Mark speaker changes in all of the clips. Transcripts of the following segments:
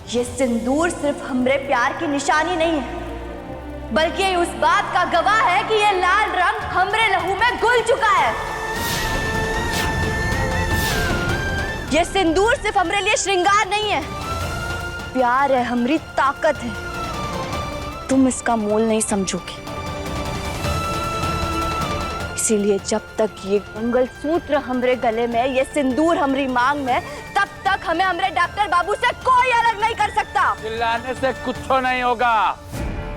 Speaker 1: ये सिंदूर सिर्फ हमरे प्यार की निशानी नहीं है, बल्कि ये उस बात का गवाह है कि ये लाल रंग हमरे लहू में घुल चुका है। ये सिंदूर सिर्फ हमरे लिए श्रृंगार नहीं है, प्यार है, हमारी ताकत है। तुम इसका मोल नहीं समझोगे, इसीलिए जब तक ये मंगलसूत्र हमरे गले में, ये सिंदूर हमारी मांग में, तब तक हमें हमरे डॉक्टर बाबू से कोई अलग नहीं कर सकता।
Speaker 2: चिल्लाने से कुछ नहीं होगा,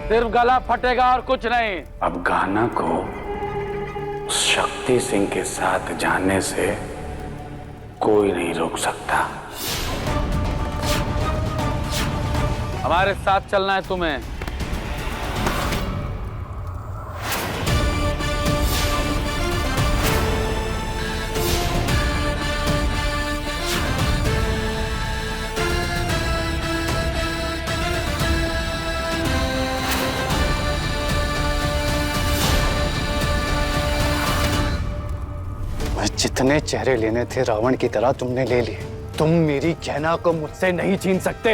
Speaker 2: सिर्फ गला फटेगा और कुछ नहीं।
Speaker 3: अब गाना को शक्ति सिंह के साथ जाने से कोई नहीं रोक सकता।
Speaker 2: हमारे साथ चलना है तुम्हें।
Speaker 4: जितने चेहरे लेने थे रावण की तरह तुमने ले लिए। तुम मेरी कहना को मुझसे नहीं छीन सकते।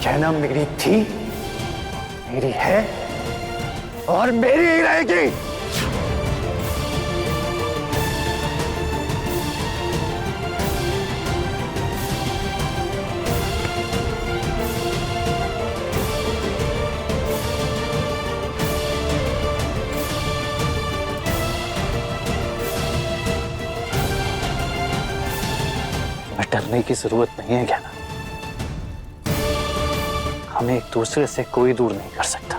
Speaker 4: कहना मेरी थी, मेरी है और मेरी ही रहेगी। डरने की जरूरत नहीं है कहना, हमें एक दूसरे से कोई दूर नहीं कर सकता।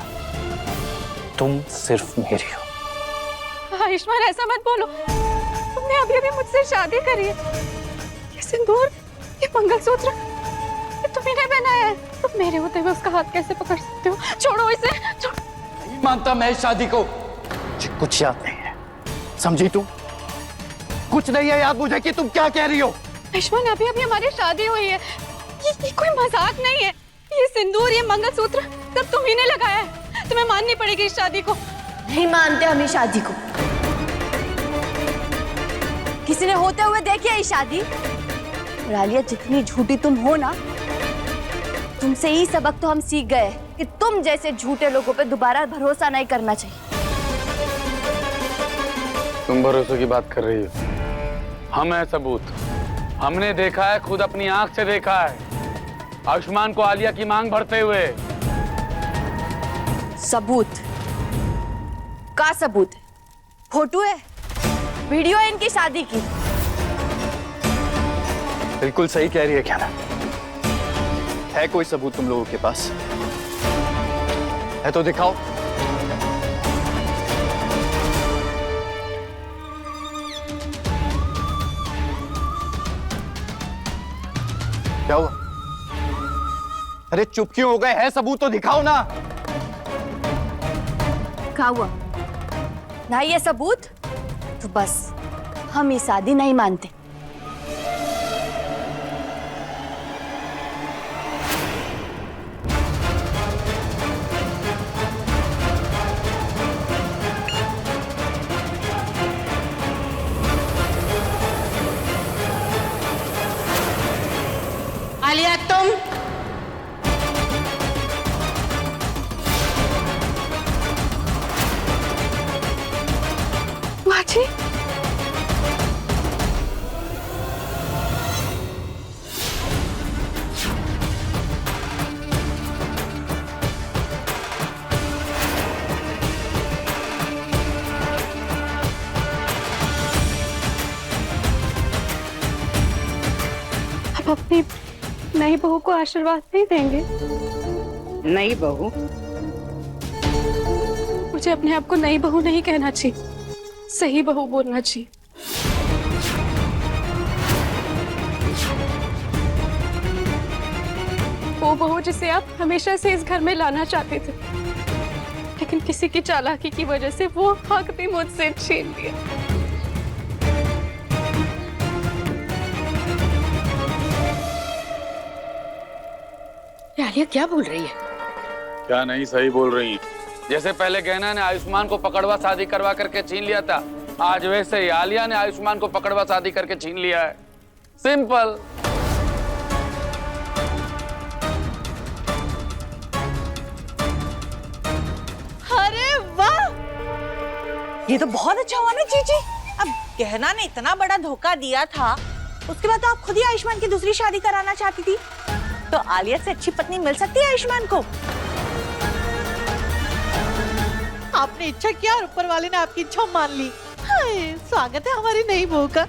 Speaker 4: तुम सिर्फ मेरी हो।
Speaker 5: आयुष्मान ऐसा मत बोलो, तुमने अभी अभी मुझसे शादी करी है। ये सिंदूर, ये मंगलसूत्र, ये तुम्ही ने पहनाया है। तुम मेरे होते हुए उसका हाथ कैसे पकड़ सकते हो? छोड़ो इसे, छोड़ो।
Speaker 4: नहीं मानता मैं इस शादी को। मुझे कुछ याद नहीं है, समझी तुम? कुछ नहीं है याद मुझे कि तुम क्या कह रही हो।
Speaker 5: आयुष्मान अभी अभी हमारी शादी हुई है, ये कोई मजाक नहीं है। ये सिंदूर, ये मंगलसूत्र सब तुम्ही ने लगाया है। तुम्हें माननी पड़ेगी इस शादी को।
Speaker 1: नहीं मानते हम इस शादी को। किसी ने होते हुए देखी है ये शादी? और आलिया, जितनी झूठी तुम हो ना, तुमसे ही सबक तो हम सीख गए कि तुम जैसे झूठे लोगों पे दोबारा भरोसा नहीं करना चाहिए।
Speaker 2: तुम भरोसे की बात कर रही हो, हम है सबूत। हमने देखा है, खुद अपनी आंख से देखा है आयुष्मान को आलिया की मांग भरते हुए।
Speaker 1: सबूत का सबूत है? फोटो है, वीडियो है इनकी शादी की।
Speaker 4: बिल्कुल सही कह रही है क्या ना? है कोई सबूत तुम लोगों के पास? है तो दिखाओ। क्या हुआ? अरे चुप क्यों हो गए? है सबूत तो दिखाओ ना।
Speaker 1: क्या हुआ? ना ये सबूत तो बस हम ये शादी नहीं मानते।
Speaker 5: आलिया, तुम बाजी, आप अपनी नई बहू को आशीर्वाद नहीं देंगे?
Speaker 6: नई बहू?
Speaker 5: मुझे अपने आप को नई बहू नहीं कहना चाहिए, सही बहू बोलना चाहिए। वो बहू जिसे आप हमेशा से इस घर में लाना चाहते थे, लेकिन किसी की चालाकी की वजह से वो हक भी मुझसे छीन लिया।
Speaker 6: आलिया क्या बोल रही है?
Speaker 2: क्या नहीं सही बोल रही है। जैसे पहले गहना ने आयुष्मान को पकड़वा शादी करवा करके छीन लिया था, आज वैसे ही आलिया ने आयुष्मान को पकड़वा शादी करके छीन लिया है। सिंपल।
Speaker 7: अरे वाह, ये तो बहुत अच्छा हुआ ना जीजी। अब गहना ने इतना बड़ा धोखा दिया था, उसके बाद तो आप खुद ही आयुष्मान की दूसरी शादी कराना चाहती थी, तो आलिया से अच्छी पत्नी मिल सकती है आयुष्मान को। आपने इच्छा किया और ऊपर वाले ने आपकी इच्छा मान ली। हाय, स्वागत है हमारी नई बहू का।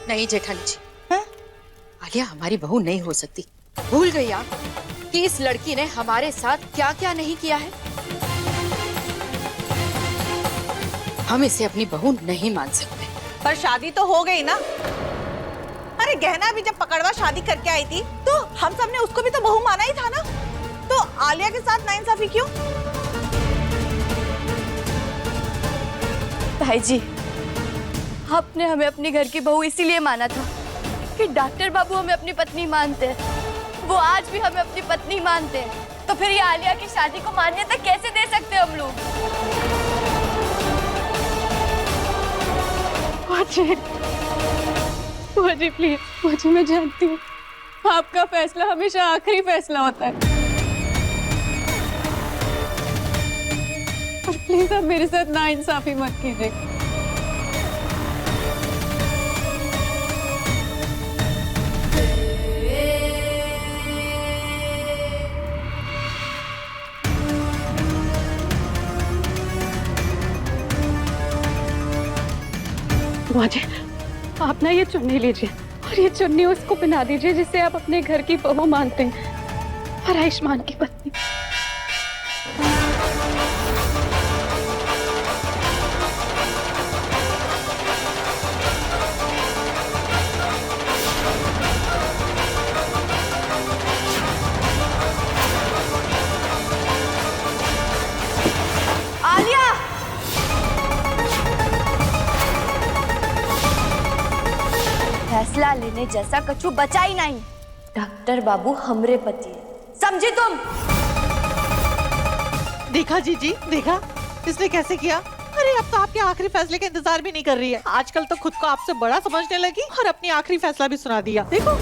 Speaker 6: नहीं जेठानी जी,
Speaker 7: हैं?
Speaker 6: आलिया हमारी बहू नहीं हो सकती। भूल गई आप कि इस लड़की ने हमारे साथ क्या क्या नहीं किया है। हम इसे अपनी बहू नहीं मान सकते।
Speaker 7: पर शादी तो हो गई ना। अरे गहना भी जब पकड़वा शादी करके आई थी, तो हम सब ने उसको भी तो बहू माना ही था ना। तो आलिया के साथ नाइंसाफी क्यों?
Speaker 1: भाई जी, आपने हमें अपने घर की बहू इसीलिए माना था कि डॉक्टर बाबू हमें अपनी पत्नी मानते हैं। वो आज भी हमें अपनी पत्नी मानते हैं, तो फिर ये आलिया की शादी को मान्यता कैसे दे सकते हम लोग?
Speaker 5: बुआ जी प्लीज, बुआ जी मैं जानती हूँ आपका फैसला हमेशा आखिरी फैसला होता है, पर प्लीज आप मेरे साथ नाइंसाफी मत कीजिए। बुआ जी, आप ना ये चुन्नी लीजिए और ये चुन्नी उसको पहना दीजिए जिसे आप अपने घर की बहू मानते हैं और आयुष्मान की पत्नी।
Speaker 1: आलिया! फैसला लेने जैसा कछु बचा ही नहीं। डॉक्टर बाबू हमरे पति है, समझी तुम?
Speaker 7: देखा जीजी, देखा इसने कैसे किया। अरे अब तो आपके आखिरी फैसले का इंतजार भी नहीं कर रही है। आजकल तो खुद को आपसे बड़ा समझने लगी और अपनी आखिरी फैसला भी सुना दिया। देखो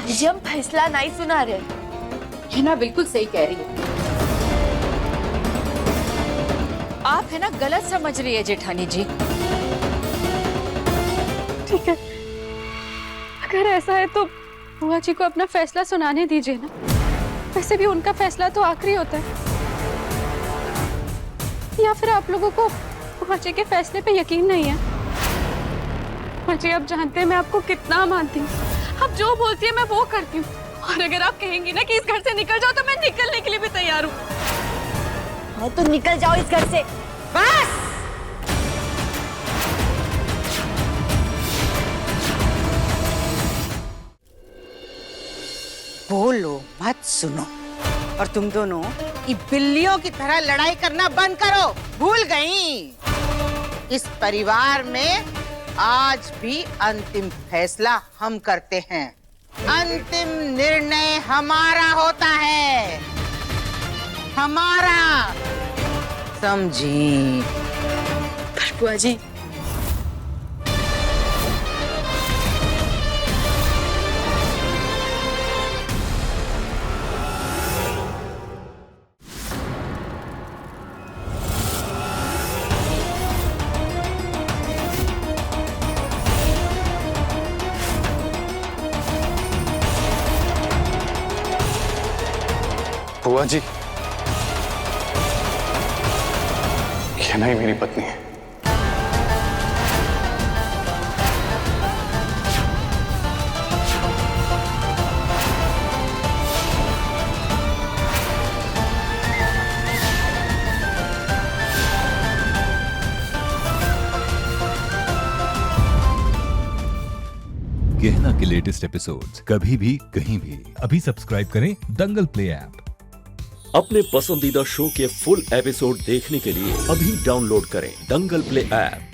Speaker 1: जी, हम फैसला नहीं सुना रहे।
Speaker 6: ये ना बिल्कुल सही कह रही है। आप है ना गलत समझ रही है जेठानी जी।
Speaker 5: ठीक है, अगर ऐसा है तो बुआ जी को अपना फैसला सुनाने दीजिए ना। वैसे भी उनका फैसला तो आखिरी होता है। या फिर आप लोगों को बुआ जी के फैसले पे यकीन नहीं है? बुआ जी, आप जानते हैं मैं आपको कितना मानती हूँ। आप जो बोलती है मैं वो करती हूँ, और अगर आप कहेंगी ना कि इस घर से निकल जाओ तो मैं निकलने के लिए भी तैयार हूँ।
Speaker 1: हाँ तो निकल जाओ इस घर से।
Speaker 6: बस बोलो मत सुनो, और तुम दोनों ये बिल्लियों की तरह लड़ाई करना बंद करो। भूल गई, इस परिवार में आज भी अंतिम फैसला हम करते हैं। अंतिम निर्णय हमारा होता है, हमारा, समझी?
Speaker 1: पर बुआ जी,
Speaker 3: बुआ जी, ये नहीं मेरी पत्नी है।
Speaker 8: गहना के लेटेस्ट एपिसोड्स कभी भी कहीं भी अभी सब्सक्राइब करें दंगल प्ले ऐप।
Speaker 9: अपने पसंदीदा शो के फुल एपिसोड देखने के लिए अभी डाउनलोड करें दंगल प्ले ऐप।